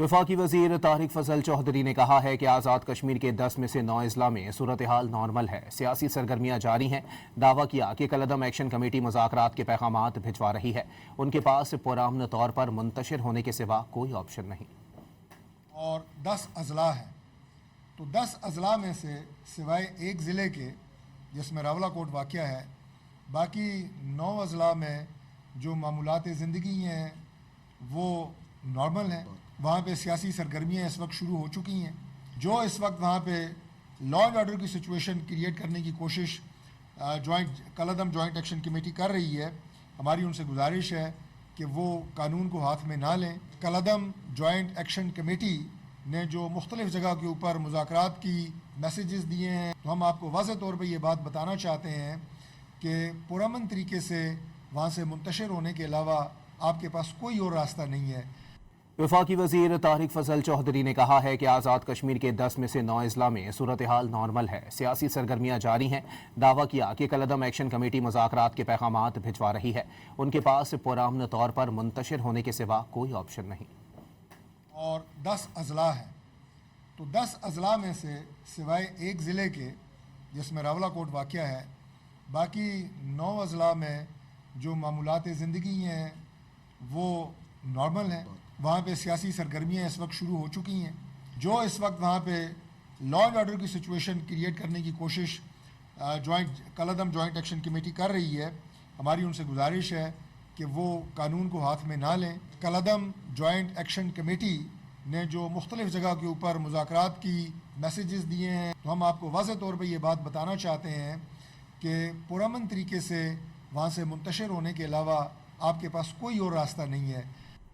वफाकी वजीर तारिक फजल चौधरी ने कहा है कि आज़ाद कश्मीर के 10 में से 9 अजला में सूरत हाल नॉर्मल है। सियासी सरगर्मियां जारी हैं। दावा किया कि कलअदम एक्शन कमेटी मुज़ाकरात के पैगामात भिजवा रही है। उनके पास पुरअमन तौर पर मुंतशिर होने के सिवा कोई ऑप्शन नहीं। और 10 अजला है तो 10 अजला में से सिवाय एक ज़िले के जिसमें रावलाकोट वाक़या है, बाकी 9 अजला में जो मामूलात ज़िंदगी हैं वो नॉर्मल हैं। वहाँ पे सियासी सरगर्मियाँ इस वक्त शुरू हो चुकी हैं। जो इस वक्त वहाँ पे लॉ एंड ऑर्डर की सिचुएशन क्रिएट करने की कोशिश कलअदम जॉइंट एक्शन कमेटी कर रही है, हमारी उनसे गुजारिश है कि वो कानून को हाथ में ना लें। कलअदम जॉइंट एक्शन कमेटी ने जो मुख्तलिफ जगह के ऊपर मुज़ाकरात की मैसेजेस दिए हैं, तो हम आपको वाज़ेह तौर पर यह बात बताना चाहते हैं कि पुरअमन तरीके से वहाँ से मुंतशिर होने के अलावा आपके पास कोई और रास्ता नहीं है। वफाकी वजीर तारिक फजल चौधरी ने कहा है कि आज़ाद कश्मीर के 10 में से 9 अजला में सूरत हाल नॉर्मल है। सियासी सरगर्मियां जारी हैं। दावा किया कि कलअदम एक्शन कमेटी मुज़ाकरात के पैगामात भिजवा रही है। उनके पास पुरअमन तौर पर मुंतशिर होने के सिवा कोई ऑप्शन नहीं। और 10 अजला है तो 10 अजला में से सिवाय एक ज़िले के जिसमें रावलाकोट वाक़या है, बाकी 9 अजला में जो मामूलात ज़िंदगी हैं वो नॉर्मल हैं। वहाँ पे सियासी सरगर्मियाँ इस वक्त शुरू हो चुकी हैं। जो इस वक्त वहाँ पे लॉ एंड ऑर्डर की सिचुएशन क्रिएट करने की कोशिश कलअदम जॉइंट एक्शन कमेटी कर रही है, हमारी उनसे गुजारिश है कि वो कानून को हाथ में ना लें। कलअदम जॉइंट एक्शन कमेटी ने जो मुख्तलिफ जगह के ऊपर मुज़ाकरात की मैसेजेस दिए हैं, तो हम आपको वाज़ेह तौर पर यह बात बताना चाहते हैं कि पुरअमन तरीके से वहाँ से मुंतशिर होने के अलावा आपके पास कोई और रास्ता नहीं है।